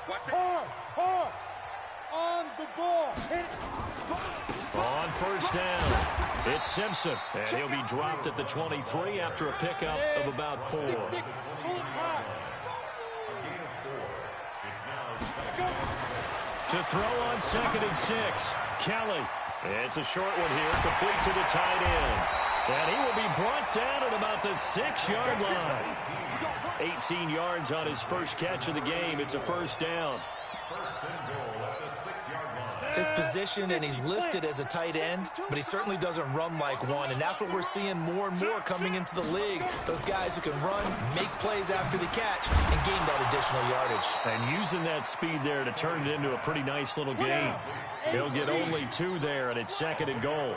Hard. On the ball. Hit it. On first down, it's Simpson. And he'll be dropped at the 23 after a pickup of about 4. To throw on 2nd and 6, Kelly. It's a short one here, complete to the tight end. And he will be brought down at about the 6-yard line. 18 yards on his first catch of the game. It's a first down. His position, and he's listed as a tight end, but he certainly doesn't run like one, and that's what we're seeing more and more coming into the league. Those guys who can run, make plays after the catch, and gain that additional yardage. And using that speed there to turn it into a pretty nice little game. He'll get only 2 there, and it's 2nd and goal.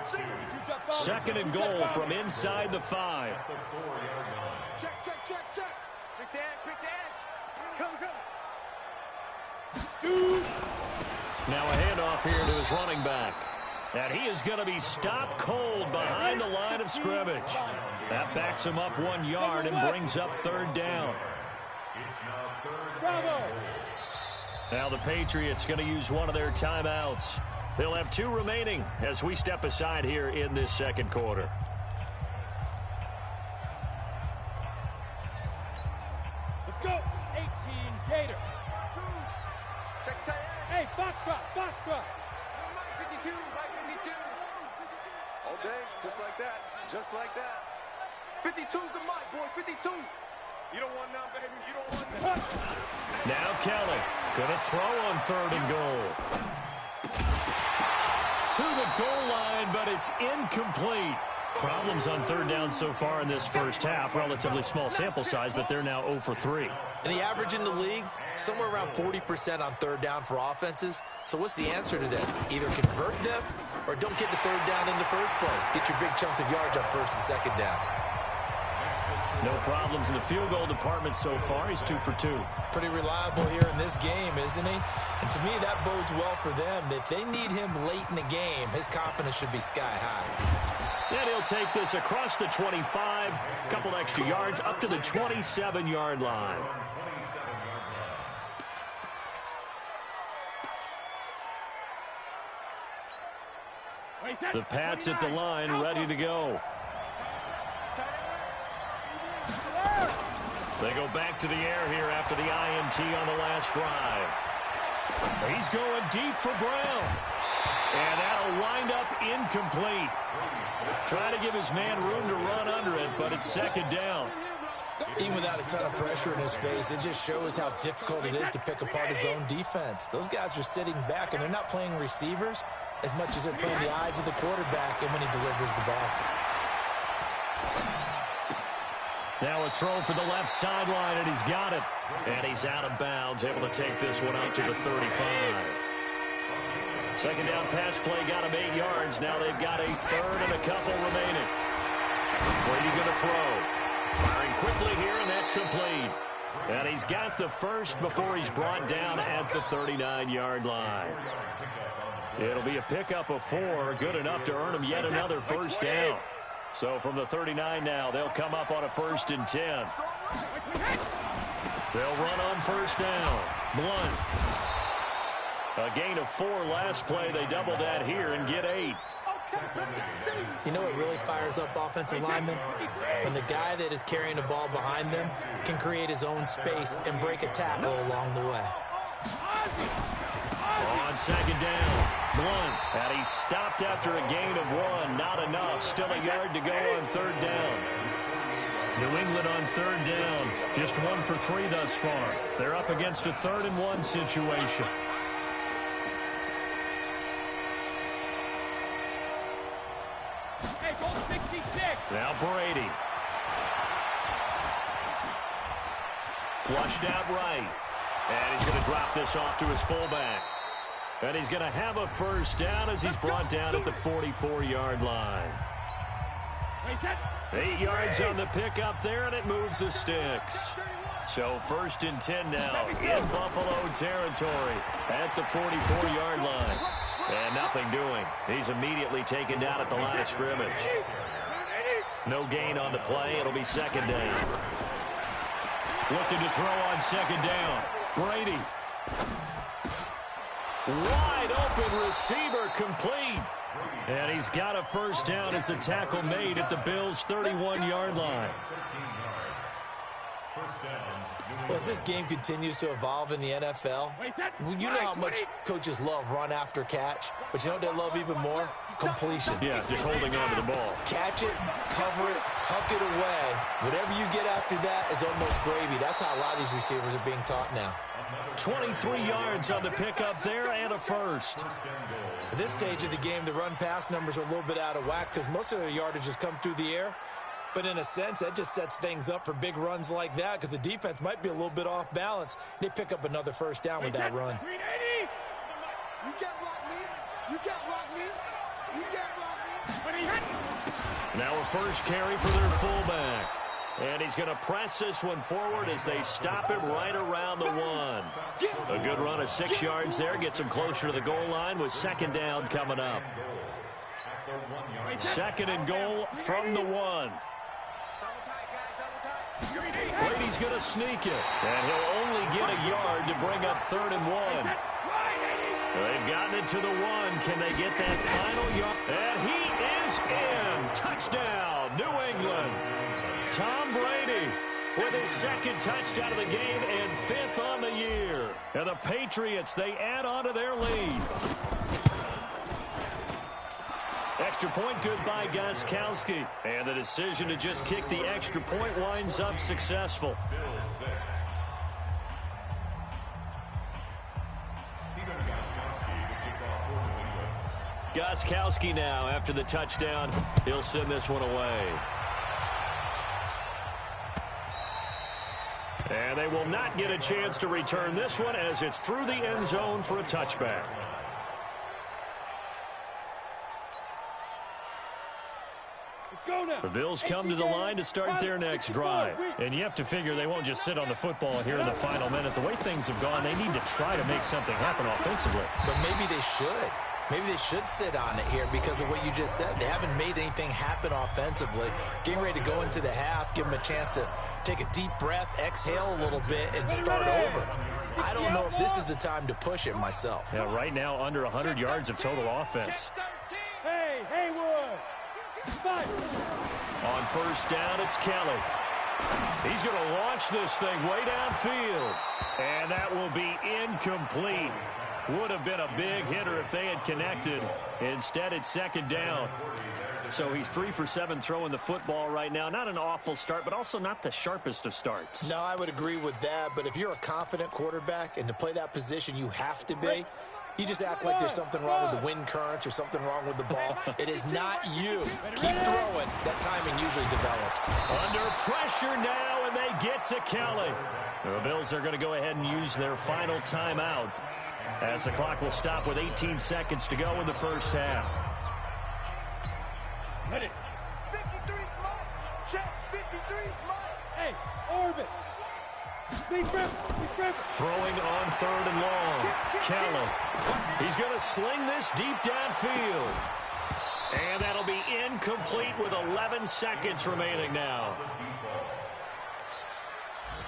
2nd and goal from inside the 5. Check. Quick dance. Come. Shoot. Now a handoff here to his running back. And he is going to be stopped cold behind the line of scrimmage. That backs him up 1 yard and brings up 3rd down. Now the Patriots going to use one of their timeouts. They'll have 2 remaining as we step aside here in this 2nd quarter. Let's go. 18 Gator. Hey, Foxtrot. 52. All day, just like that. 52's the mic, boys. 52. You don't want none, baby. You don't want none. Now Kelly going to throw on 3rd and goal. To the goal line, but it's incomplete. Problems on 3rd down so far in this first half. Relatively small sample size, but they're now 0 for 3. And the average in the league, somewhere around 40% on 3rd down for offenses. So what's the answer to this? Either convert them or don't get the 3rd down in the first place. Get your big chunks of yards on 1st and 2nd down. No problems in the field goal department so far. He's 2 for 2. Pretty reliable here in this game, isn't he? And to me, that bodes well for them. If they need him late in the game, his confidence should be sky high. And he'll take this across the 25, a couple extra yards, up to the 27-yard line. The Pats at the line, ready to go. They go back to the air here after the INT on the last drive. He's going deep for Brown. And that'll wind up incomplete. Trying to give his man room to run under it, but it's 2nd down. Even without a ton of pressure in his face, it just shows how difficult it is to pick apart his own defense. Those guys are sitting back, and they're not playing receivers as much as they're playing the eyes of the quarterback and when he delivers the ball. Now a throw for the left sideline, and he's got it. And he's out of bounds, able to take this one out to the 35. 2nd down pass play got him 8 yards. Now they've got a 3rd and a couple remaining. Brady going to throw. Firing quickly here, and that's complete. And he's got the first before he's brought down at the 39-yard line. It'll be a pickup of 4, good enough to earn him yet another first down. So from the 39 now, they'll come up on a 1st and 10. They'll run on 1st down. Blunt. A gain of 4 last play. They double that here and get 8. You know what really fires up offensive linemen? When the guy that is carrying the ball behind them can create his own space and break a tackle along the way. On 2nd down, Blunt. And he's stopped after a gain of 1. Not enough. Still a yard to go on 3rd down. New England on 3rd down. Just 1 for 3 thus far. They're up against a 3rd and 1 situation. Hey, goal 66. Now Brady. Flushed out right. And he's going to drop this off to his fullback. And he's going to have a first down as he's brought down at the 44-yard line. 8 yards on the pickup there, and it moves the sticks. So 1st and 10 now in Buffalo territory at the 44-yard line. And nothing doing. He's immediately taken down at the line of scrimmage. No gain on the play. It'll be 2nd down. Looking to throw on 2nd down. Brady Wide open receiver complete. And he's got a first down as a tackle made at the Bills' 31-yard line. Well, as this game continues to evolve in the NFL, you know how much coaches love run after catch, but you know what they love even more? Completion. Yeah, just holding on to the ball. Catch it, cover it, tuck it away. Whatever you get after that is almost gravy. That's how a lot of these receivers are being taught now. 23 yards on the pickup there and a first. At this stage of the game, the run-pass numbers are a little bit out of whack because most of their yardage has come through the air. But in a sense, that just sets things up for big runs like that because the defense might be a little bit off balance. They pick up another first down with that run. You can't block me. You can't block me. You can't block me. Now a first carry for their fullback. And he's going to press this one forward as they stop him right around the 1. A good run of 6 yards there. Gets him closer to the goal line with second down coming up. Second and goal from the 1. Brady's going to sneak it. And he'll only get a yard to bring up 3rd and 1. They've gotten it to the 1. Can they get that final yard? And he is in. Touchdown, New England. Tom Brady with his second touchdown of the game and 5th on the year. And the Patriots, they add on to their lead. Extra point good by Gostkowski. And the decision to just kick the extra point winds up successful. Gostkowski now after the touchdown. He'll send this one away. And they will not get a chance to return this one as it's through the end zone for a touchback. The Bills come to the line to start their next drive. And you have to figure they won't just sit on the football here in the final minute. The way things have gone, they need to try to make something happen offensively. But maybe they should. Maybe they should sit on it here because of what you just said. They haven't made anything happen offensively. Getting ready to go into the half, give them a chance to take a deep breath, exhale a little bit, and start over. I don't know if this is the time to push it myself. Yeah, right now under 100 yards of total offense. Hey, Haywood. On first down, it's Kelly. He's going to launch this thing way downfield. And that will be incomplete. Would have been a big hitter if they had connected. Instead, it's second down. So he's 3 for 7 throwing the football right now. Not an awful start, but also not the sharpest of starts. No, I would agree with that. But if you're a confident quarterback and to play that position, you have to be. You just act like there's something wrong with the wind currents or something wrong with the ball. It is not you. Keep throwing. That timing usually develops. Under pressure now, and they get to Kelly. The Bills are going to go ahead and use their final timeout as the clock will stop with 18 seconds to go in the first half. Ready. 53 smart. Check. 53 smart. Hey, orbit. BigRufus. Throwing on 3rd and long. Kelly. He's going to sling this deep downfield. And that'll be incomplete with 11 seconds remaining now.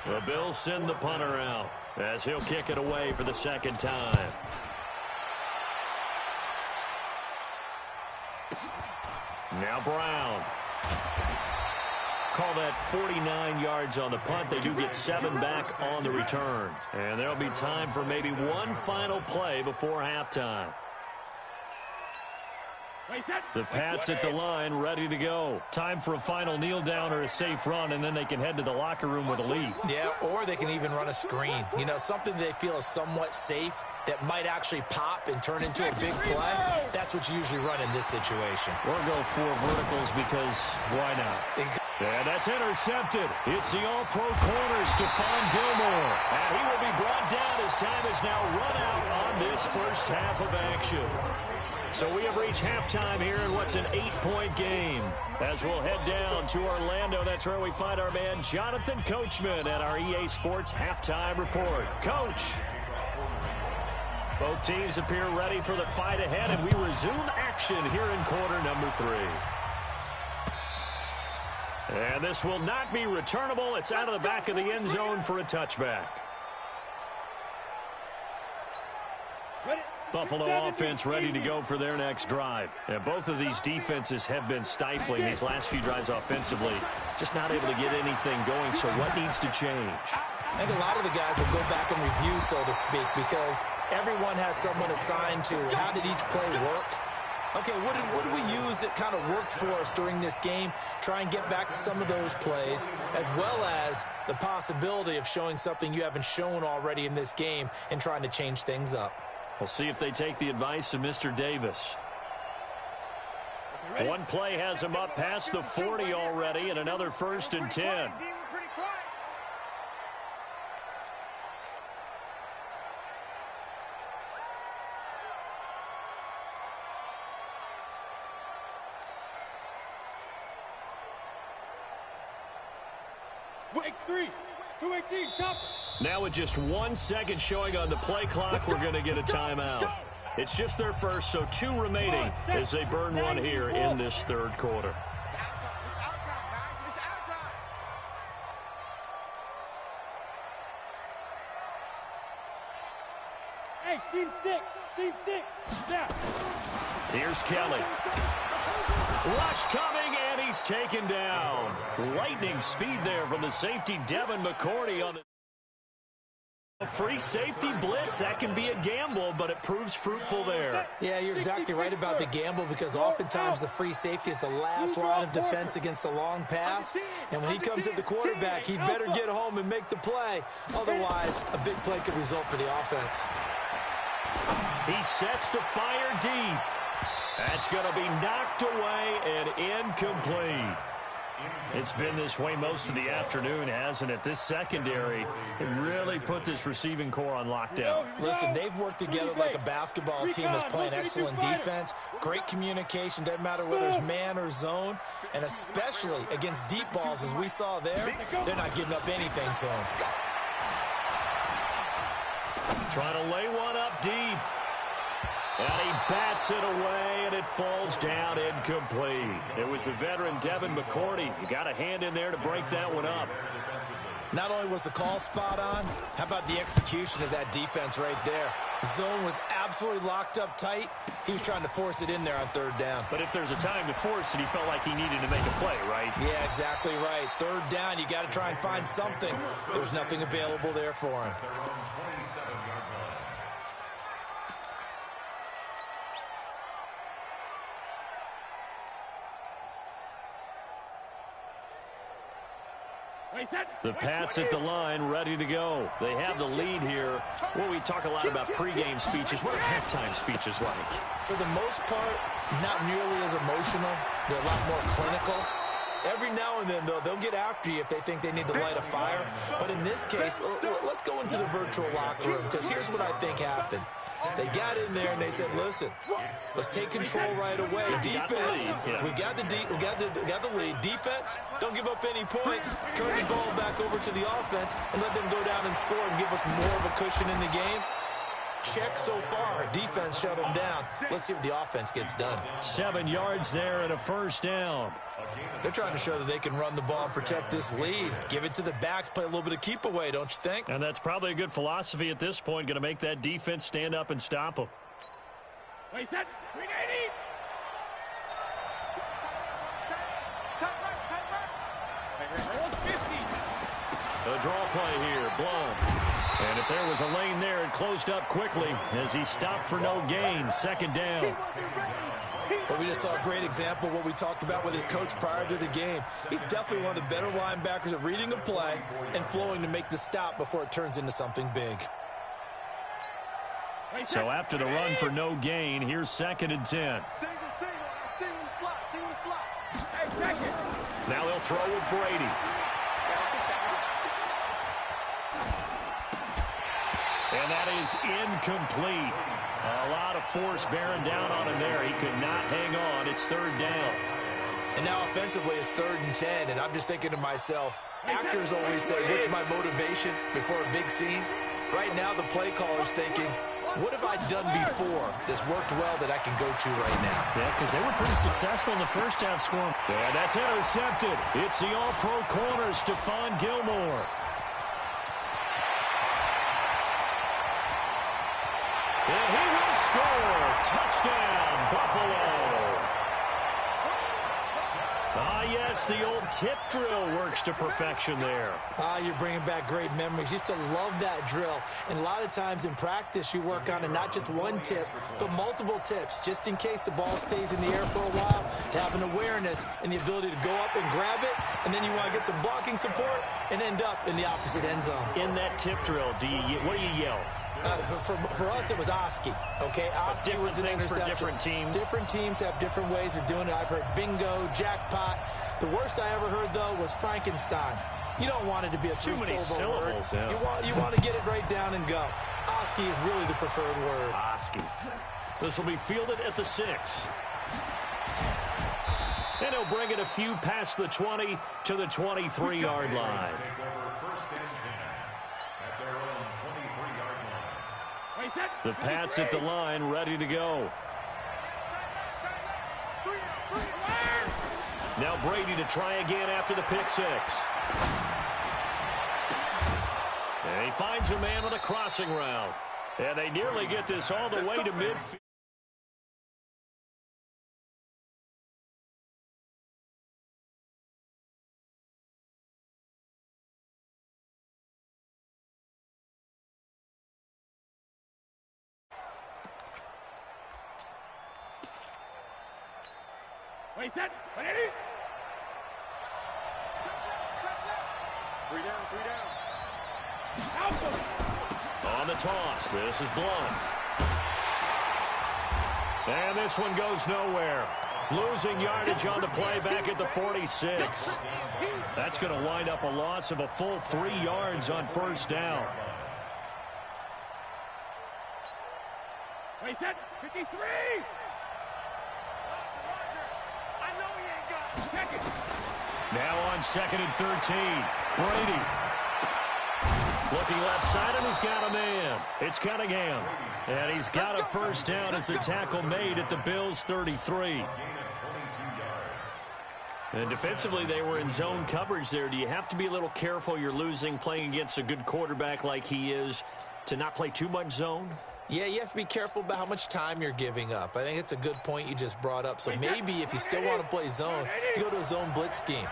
The Bills send the punter out as he'll kick it away for the second time. Now Brown. Call that 49 yards on the punt. They do get 7 back on the return. And there'll be time for maybe one final play before halftime. The Pats at the line, ready to go. Time for a final kneel down or a safe run, and then they can head to the locker room with a lead. Yeah, or they can even run a screen. You know, something they feel is somewhat safe that might actually pop and turn into a big play. That's what you usually run in this situation. Or go 4 verticals because why not? And that's intercepted. It's the all-pro corner, Stephon Gilmore. And he will be brought down as time is now run out on this first half of action. So we have reached halftime here in what's an 8-point game. As we'll head down to Orlando, that's where we find our man Jonathan Coachman at our EA Sports Halftime Report. Coach. Both teams appear ready for the fight ahead, and we resume action here in quarter number 3. And this will not be returnable. It's out of the back of the end zone for a touchback. Ready. Buffalo offense ready to go for their next drive. And both of these defenses have been stifling these last few drives offensively. Just not able to get anything going, so what needs to change? I think a lot of the guys will go back and review, so to speak, because everyone has someone assigned to how did each play work. Okay, what did we use that kind of worked for us during this game? Try and get back to some of those plays, as well as the possibility of showing something you haven't shown already in this game and trying to change things up. We'll see if they take the advice of Mr. Davis. One play has him up past the 40 already, and another 1st and 10. X3, 218, chopper. Now with just 1 second showing on the play clock, we're going to get a timeout. It's just their first, so 2 remaining as they burn one here in this 3rd quarter. It's our time, guys. It's our time. Hey, seam 6, now. Here's Kelly. Rush coming, and he's taken down. Lightning speed there from the safety, Devin McCourty, on the free safety blitz. That can be a gamble, but it proves fruitful there. Yeah, you're exactly right about the gamble, because oftentimes the free safety is the last line of defense against a long pass. And when he comes at the quarterback, he better get home and make the play. Otherwise, a big play could result for the offense. He sets to fire deep. That's going to be knocked away and incomplete. It's been this way most of the afternoon, hasn't it? This secondary really put this receiving core on lockdown. Listen, they've worked together like a basketball team that's playing excellent defense. Great communication, doesn't matter whether it's man or zone. And especially against deep balls, as we saw there, they're not giving up anything to them. Trying to lay one up deep. And he bats it away, and it falls down incomplete. It was the veteran Devin McCourty. You got a hand in there to break that one up. Not only was the call spot on, how about the execution of that defense right there? The zone was absolutely locked up tight. He was trying to force it in there on 3rd down. But if there's a time to force it, he felt like he needed to make a play, right? Yeah, exactly right. 3rd down, you got to try and find something. There's nothing available there for him. The Pats at the line, ready to go. They have the lead here. Well, we talk a lot about pregame speeches. What are halftime speeches like? For the most part, not nearly as emotional. They're a lot more clinical. Every now and then, though, they'll get after you if they think they need to light a fire. But in this case, let's go into the virtual locker room, because here's what I think happened. They got in there and they said, listen, let's take control right away. Defense, we got the lead. Defense, don't give up any points. Turn the ball back over to the offense and let them go down and score and give us more of a cushion in the game. Check so far. Defense shut them down. Let's see if the offense gets done. 7 yards there and a 1st down. They're trying to show that they can run the ball and protect this lead. Give it to the backs, play a little bit of keep away, don't you think? And that's probably a good philosophy at this point, going to make that defense stand up and stop them. Wait, that 380. A draw play here, blown. And if there was a lane there, it closed up quickly as he stopped for no gain. 2nd down. But we just saw a great example of what we talked about with his coach prior to the game. He's definitely one of the better linebackers at reading a play and flowing to make the stop before it turns into something big. So after the run for no gain, here's 2nd and 10. Single slot. Hey, second. Now he'll throw with Brady. And that is incomplete. A lot of force bearing down on him there. He could not hang on. It's 3rd down. And now offensively it's 3rd and 10. And I'm just thinking to myself, actors always say, what's my motivation before a big scene? Right now the play caller's thinking, what have I done before that's worked well that I can go to right now? Yeah, because they were pretty successful in the first half scoring. Yeah, that's intercepted. It's the all-pro corner, Stephon Gilmore. And he will score. touchdown, Buffalo. Ah, yes, the old tip drill works to perfection there. Ah, you're bringing back great memories. Used to love that drill. And a lot of times in practice, you work on it, not just one tip, but multiple tips, just in case the ball stays in the air for a while, to have an awareness and the ability to go up and grab it, and then you want to get some blocking support and end up in the opposite end zone. In that tip drill, what do you yell? For us, it was Oski. Okay, Oski was an interception. For different teams. Different teams have different ways of doing it. I've heard bingo, jackpot. The worst I ever heard, though, was Frankenstein. You don't want it to be a three-syllable word. Yeah. You want to get it right down and go. Oski is really the preferred word. Oski. This will be fielded at the 6. And he'll bring it a few past the 20 to the 23-yard line. The Pats at the line, ready to go. Now Brady to try again after the pick 6. And he finds a man with a crossing route. And they nearly get this all the way to midfield. Wait, set, 180. 3 down, 3 down. Alpha. On the toss, this is Blunt. And this one goes nowhere. Losing yardage on the play back at the 46. That's going to wind up a loss of a full 3 yards on first down. Wait, set, 53. Now on 2nd and 13. Brady. Looking left side, and he's got a man. It's Cunningham. And he's got a first down as the tackle made at the Bills' 33. And defensively, they were in zone coverage there. Do you have to be a little careful? You're losing playing against a good quarterback like he is to not play too much zone? Yeah, you have to be careful about how much time you're giving up. I think it's a good point you just brought up. So maybe if you still want to play zone, you go to a zone blitz scheme.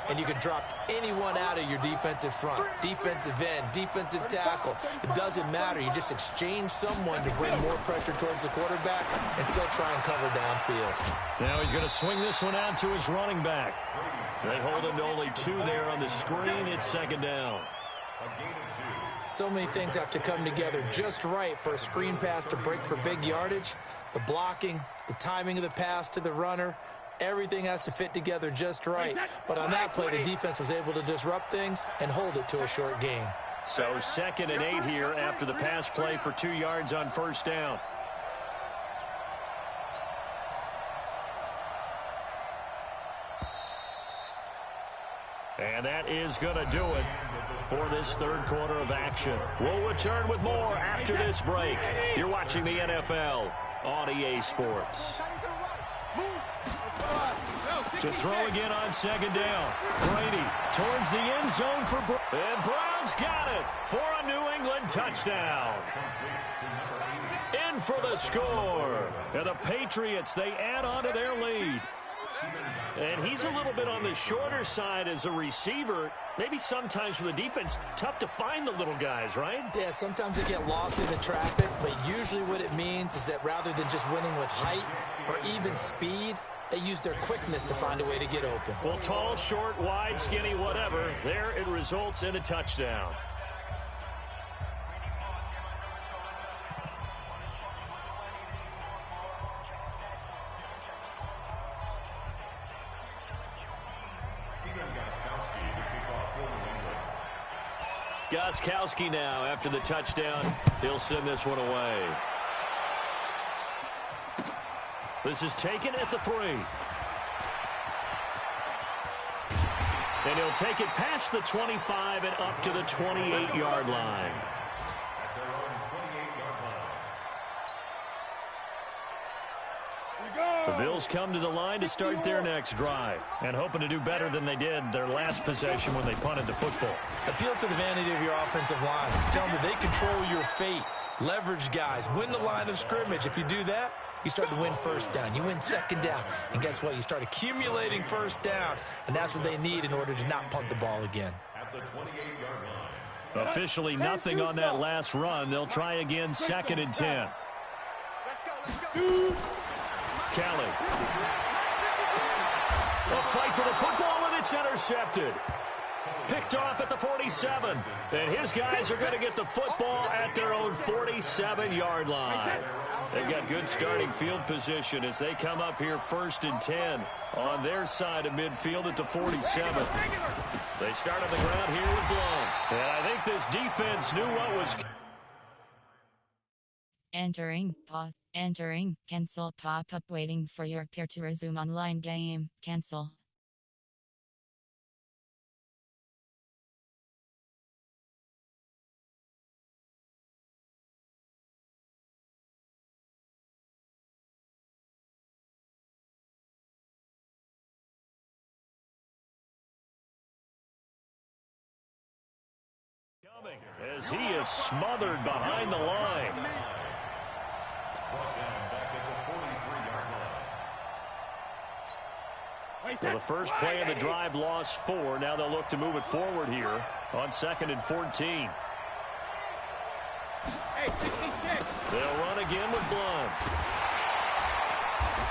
And you can drop anyone out of your defensive front, defensive end, defensive tackle. It doesn't matter. You just exchange someone to bring more pressure towards the quarterback and still try and cover downfield. Now he's going to swing this one out to his running back. They hold him to only 2 there on the screen. It's 2nd down. So many things have to come together just right for a screen pass to break for big yardage. The blocking, the timing of the pass to the runner, everything has to fit together just right. But on that play, the defense was able to disrupt things and hold it to a short gain. So 2nd and 8 here after the pass play for 2 yards on first down. And that is going to do it for this 3rd quarter of action. We'll return with more after this break. You're watching the NFL on EA Sports. To throw again on 2nd down. Brady towards the end zone for and Brown's got it for a New England touchdown. In for the score. And the Patriots, they add on to their lead. And he's a little bit on the shorter side as a receiver. Maybe sometimes for the defense, tough to find the little guys, right? Yeah, sometimes they get lost in the traffic, but usually what it means is that rather than just winning with height or even speed, they use their quickness to find a way to get open. Well, tall, short, wide, skinny, whatever, there it results in a touchdown. Gostkowski now after the touchdown. He'll send this one away. This is taken at the 3. And he'll take it past the 25 and up to the 28-yard line. The Bills come to the line to start their next drive and hoping to do better than they did their last possession when they punted the football. Appeal to the vanity of your offensive line. Tell them that they control your fate. Leverage guys. Win the line of scrimmage. If you do that, you start to win first down. You win second down. And guess what? You start accumulating first downs. And that's what they need in order to not punt the ball again. Officially nothing on that last run. They'll try again, 2nd and 10. Kelly. A fight for the football, and it's intercepted. Picked off at the 47. And his guys are going to get the football at their own 47-yard line. They've got good starting field position as they come up here 1st and 10 on their side of midfield at the 47. They start on the ground here with Blount. And I think this defense knew what was... Entering, pause, entering, cancel pop-up waiting for your peer to resume online game, cancel. As he is smothered behind the line. Well, the first play of the drive lost 4. Now they'll look to move it forward here on 2nd and 14. They'll run again with Blount.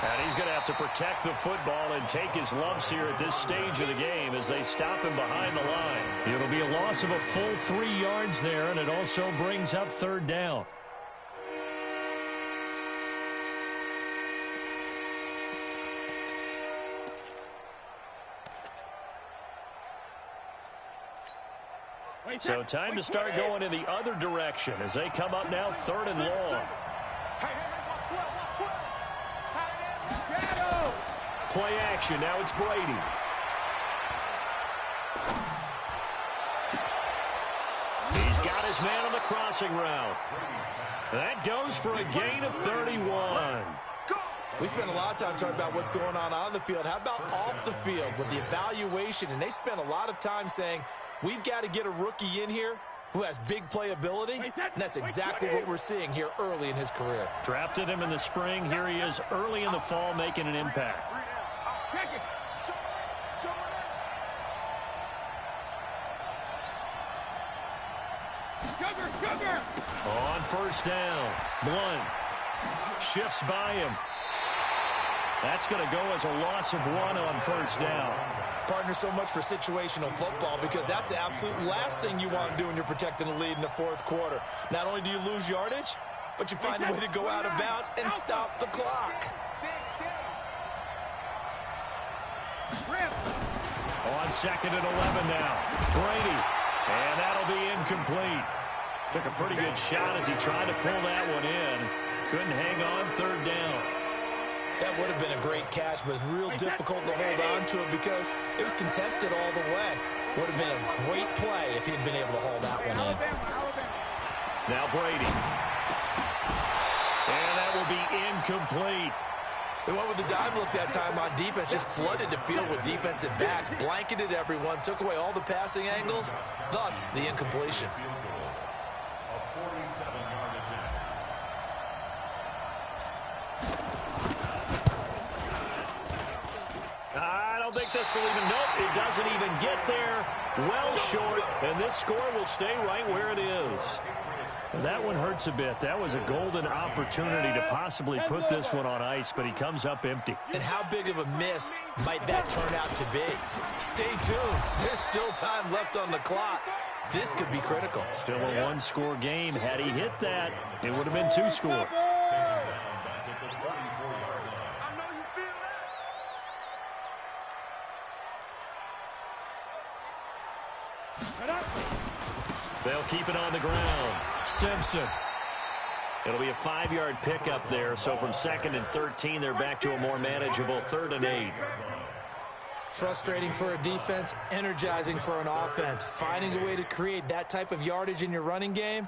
And he's going to have to protect the football and take his lumps here at this stage of the game as they stop him behind the line. It'll be a loss of a full 3 yards there, and it also brings up 3rd down. So time to start going in the other direction as they come up now 3rd and long. Play action. Now it's Brady. He's got his man on the crossing route. That goes for a gain of 31. We spent a lot of time talking about what's going on the field. How about off the field with the evaluation? And they spent a lot of time saying, we've got to get a rookie in here who has big playability, and that's exactly what we're seeing here early in his career. Drafted him in the spring. Here he is early in the fall making an impact. On 1st down, Blount shifts by him. That's going to go as a loss of 1 on 1st down. Partner, so much for situational football because that's the absolute last thing you want to do when you're protecting a lead in the 4th quarter. Not only do you lose yardage, but you find a way to go out of bounds and stop the clock. On 2nd and 11 now, Brady, and that'll be incomplete. Took a pretty good shot as he tried to pull that one in. Couldn't hang on 3rd down. That would have been a great catch, but it's real difficult to hold on to it because it was contested all the way. Would have been a great play if he'd been able to hold that one in. Now Brady. And that will be incomplete. They went with the dive look that time on defense, just flooded the field with defensive backs, blanketed everyone, took away all the passing angles, thus the incompletion. I don't think this will even, nope, it doesn't even get there. Well short, and this score will stay right where it is. That one hurts a bit. That was a golden opportunity to possibly put this one on ice, but he comes up empty. And how big of a miss might that turn out to be? Stay tuned. There's still time left on the clock. This could be critical. Still a one-score game. Had he hit that, it would have been 2 scores. They'll keep it on the ground. Simpson. It'll be a 5-yard pickup there. So from 2nd and 13, they're back to a more manageable 3rd and 8. Frustrating for a defense, energizing for an offense. Finding a way to create that type of yardage in your running game,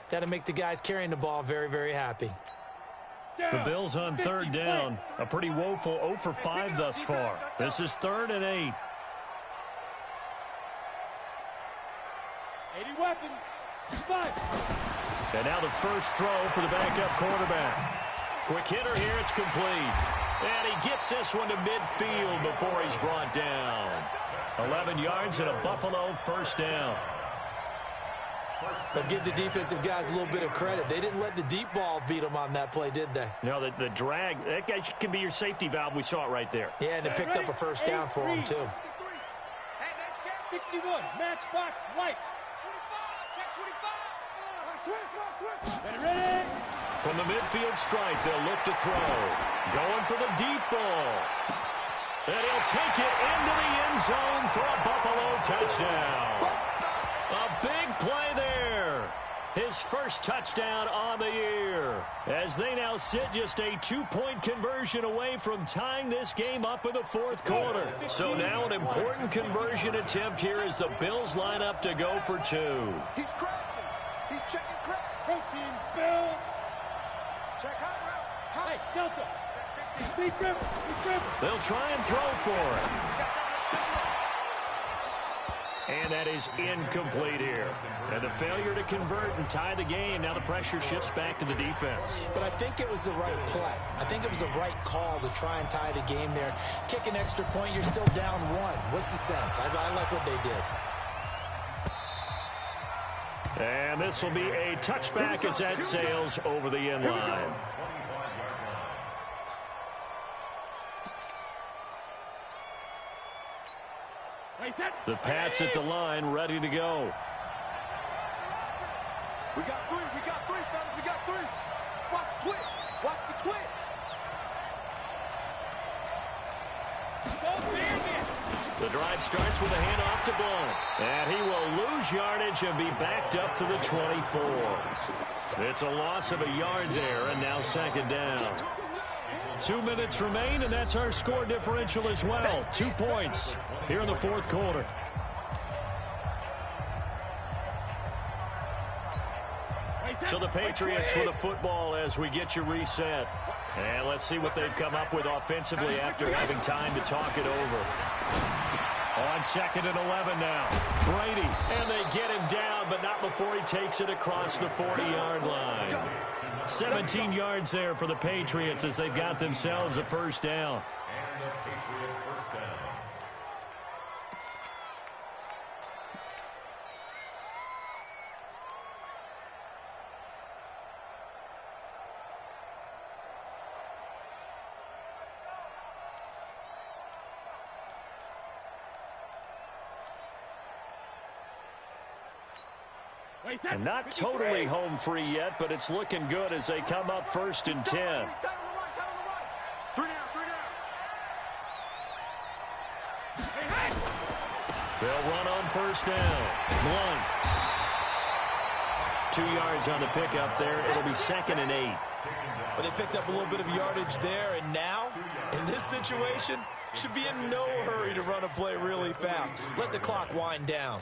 that'll make the guys carrying the ball very, very happy. The Bills on 3rd down. A pretty woeful 0 for 5 thus far. This is 3rd and 8. 80 weapons. 5. And now the first throw for the backup quarterback. Quick hitter here, it's complete. And he gets this one to midfield before he's brought down. 11 yards and a Buffalo first down. But give the defensive guys a little bit of credit. They didn't let the deep ball beat them on that play, did they? No, the drag, that guy can be your safety valve. We saw it right there. Yeah, and they picked up a first down for him, too. 61, matchbox lights. 25, check 25. Ready? From the midfield strike, they'll look to throw. Going for the deep ball. And he'll take it into the end zone for a Buffalo touchdown. A big play there. His first touchdown on the year. As they now sit just a 2-point conversion away from tying this game up in the fourth quarter. So now an important conversion attempt here as the Bills line up to go for 2. He's crashing. He's checking crash. Protein spill. Check high route. Hey, Delta. Big river. They'll try and throw for it. And that is incomplete here. And the failure to convert and tie the game. Now the pressure shifts back to the defense. But I think it was the right play. I think it was the right call to try and tie the game there. Kick an extra point, you're still down 1. What's the sense? I like what they did. And this will be a touchback as that sails over the end line. The Pats at the line, ready to go. We got 3, fellas, we got 3. Watch the twitch. Watch the twitch. The drive starts with a handoff to Blount. And he will lose yardage and be backed up to the 24. It's a loss of a yard there, and now second down. 2 minutes remain, and that's our score differential as well. 2 points here in the fourth quarter. So the Patriots with a football as we get you reset. And let's see what they've come up with offensively after having time to talk it over. On 2nd and 11 now. Brady, and they get him down, but not before he takes it across the 40-yard line. 17 yards there for the Patriots as they've got themselves a first down. And not totally home free yet, but it's looking good as they come up 1st and 10. 3 down. They'll run on first down. Blount. 2 yards on the pickup there. It'll be 2nd and 8. But they picked up a little bit of yardage there, and now, in this situation, should be in no hurry to run a play really fast. Let the clock wind down.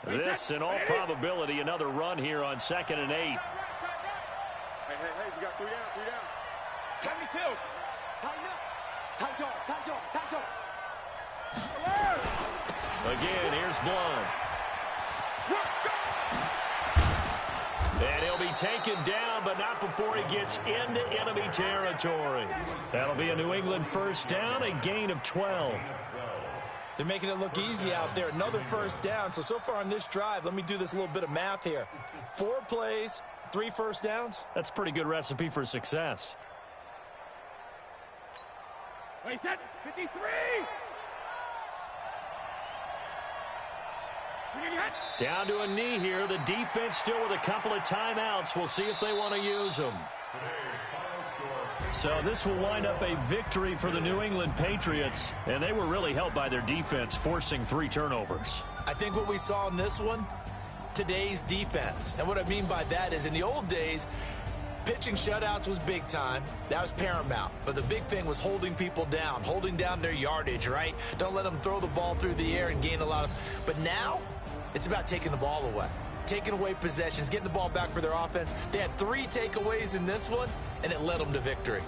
This, in all probability, another run here on 2nd and 8. Hey, we got 3 down. Tighten the tilt. Tighten up. Tight dog. Again, here's Blount. And he'll be taken down, but not before he gets into enemy territory. That'll be a New England first down, a gain of 12. They're making it look easy out there. Another first down. So far on this drive, let me do this little bit of math here. 4 plays, 3 first downs. That's a pretty good recipe for success. Wait, that 53. Down to a knee here. The defense still with a couple of timeouts. We'll see if they want to use them. So this will wind up a victory for the New England Patriots, and they were really helped by their defense, forcing 3 turnovers. I think what we saw in this one, today's defense. And what I mean by that is in the old days, pitching shutouts was big time. That was paramount. But the big thing was holding people down, holding down their yardage, right? Don't let them throw the ball through the air and gain a lot of... But now, it's about taking the ball away. taking away possessions, getting the ball back for their offense. They had 3 takeaways in this one, and it led them to victory.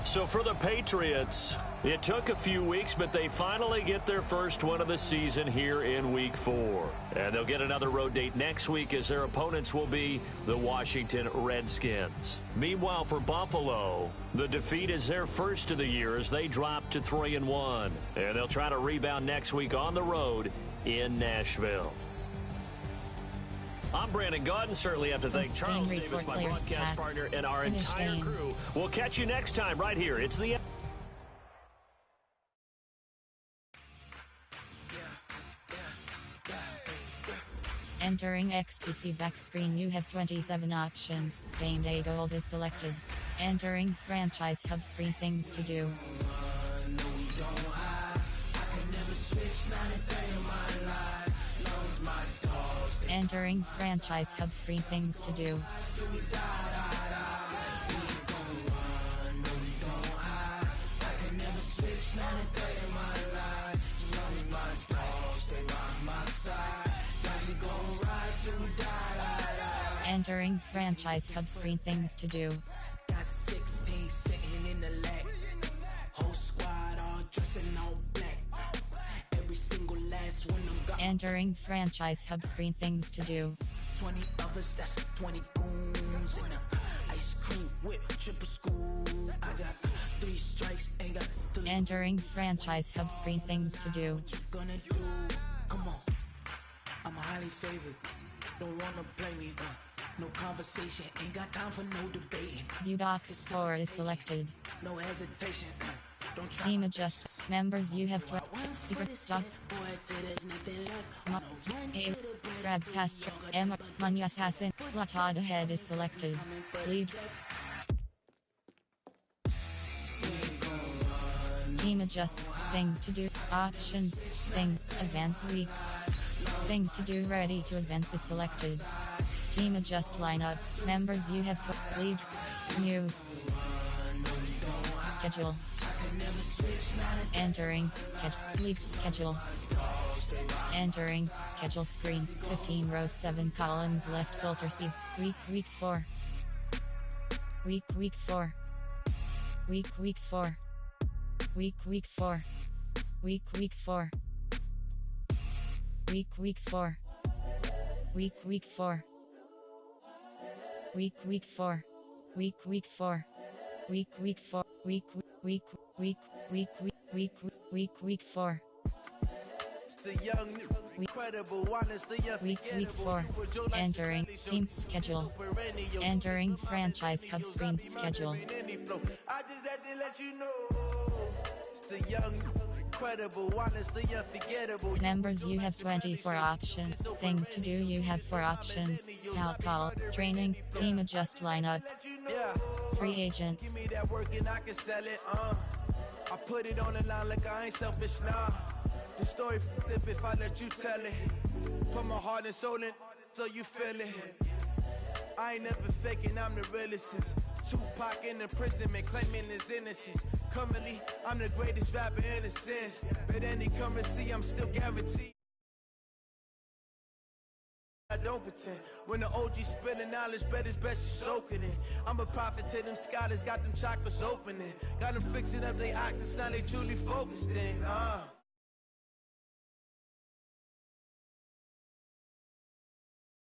So for the Patriots, it took a few weeks, but they finally get their first win of the season here in Week 4. And they'll get another road date next week as their opponents will be the Washington Redskins. Meanwhile, for Buffalo, the defeat is their first of the year as they drop to 3-1. And they'll try to rebound next week on the road in Nashville. I'm Brandon Gaudin. Certainly have to thank Charles Davis, my broadcast partner, and our entire crew. We'll catch you next time right here. It's the... Entering XP feedback screen, you have 27 options. Game day goals is selected. Entering franchise hub screen, things to do. Entering franchise hub screen, things to do. Entering franchise hub screen, things to do. Got 16 sitting in the leg. Whole squad all dressing all black. Every single last one of them. Entering franchise hub screen, things to do. 20 of us, that's 20 goons in a ice cream whip, triple school. I got 3 strikes, ain't got 3. Entering franchise hub screen, things to do. What you gonna do? Come on, I'm highly favored. Don't wanna play me, no conversation, ain't got time for no debating. View docs score is selected. No hesitation, don't try. Team adjust. Members, you have grab past M Munyas Hassan. Latad ahead is selected. Lead. Team adjust. Things to do. Options. Thing. Advance week. Things to do. Ready to advance is selected. Team adjust lineup. Members, you have lead. News. Schedule. Entering schedule. League schedule. Entering schedule screen. 15 rows, 7 columns left. Filter sees. Week 4. Week 4. Week 4. Week 4. Week 4. Week 4. Week 4. Week 4. Week 4. Week 4. Week 4. Week 4. Week 4. Entering team schedule. Entering franchise hub screen schedule. Members, you have 24 options. Things to do, you have 4 options. Scout call, training, team adjust lineup. Free agents. I put it on the line like I ain't selfish, nah. The story flip if I let you tell it. Put my heart and soul in so you feel it. I ain't never faking, I'm the realest since Tupac in imprisonment, claiming his innocence. Currently, I'm the greatest rapper in a sense. But any currency, I'm still guaranteed. I don't pretend. When the OG spilling knowledge, bet it's best you soak it in. I'm a prophet to them scholars, got them chakras opening. Got them fixing up they octaves, now they truly focused in.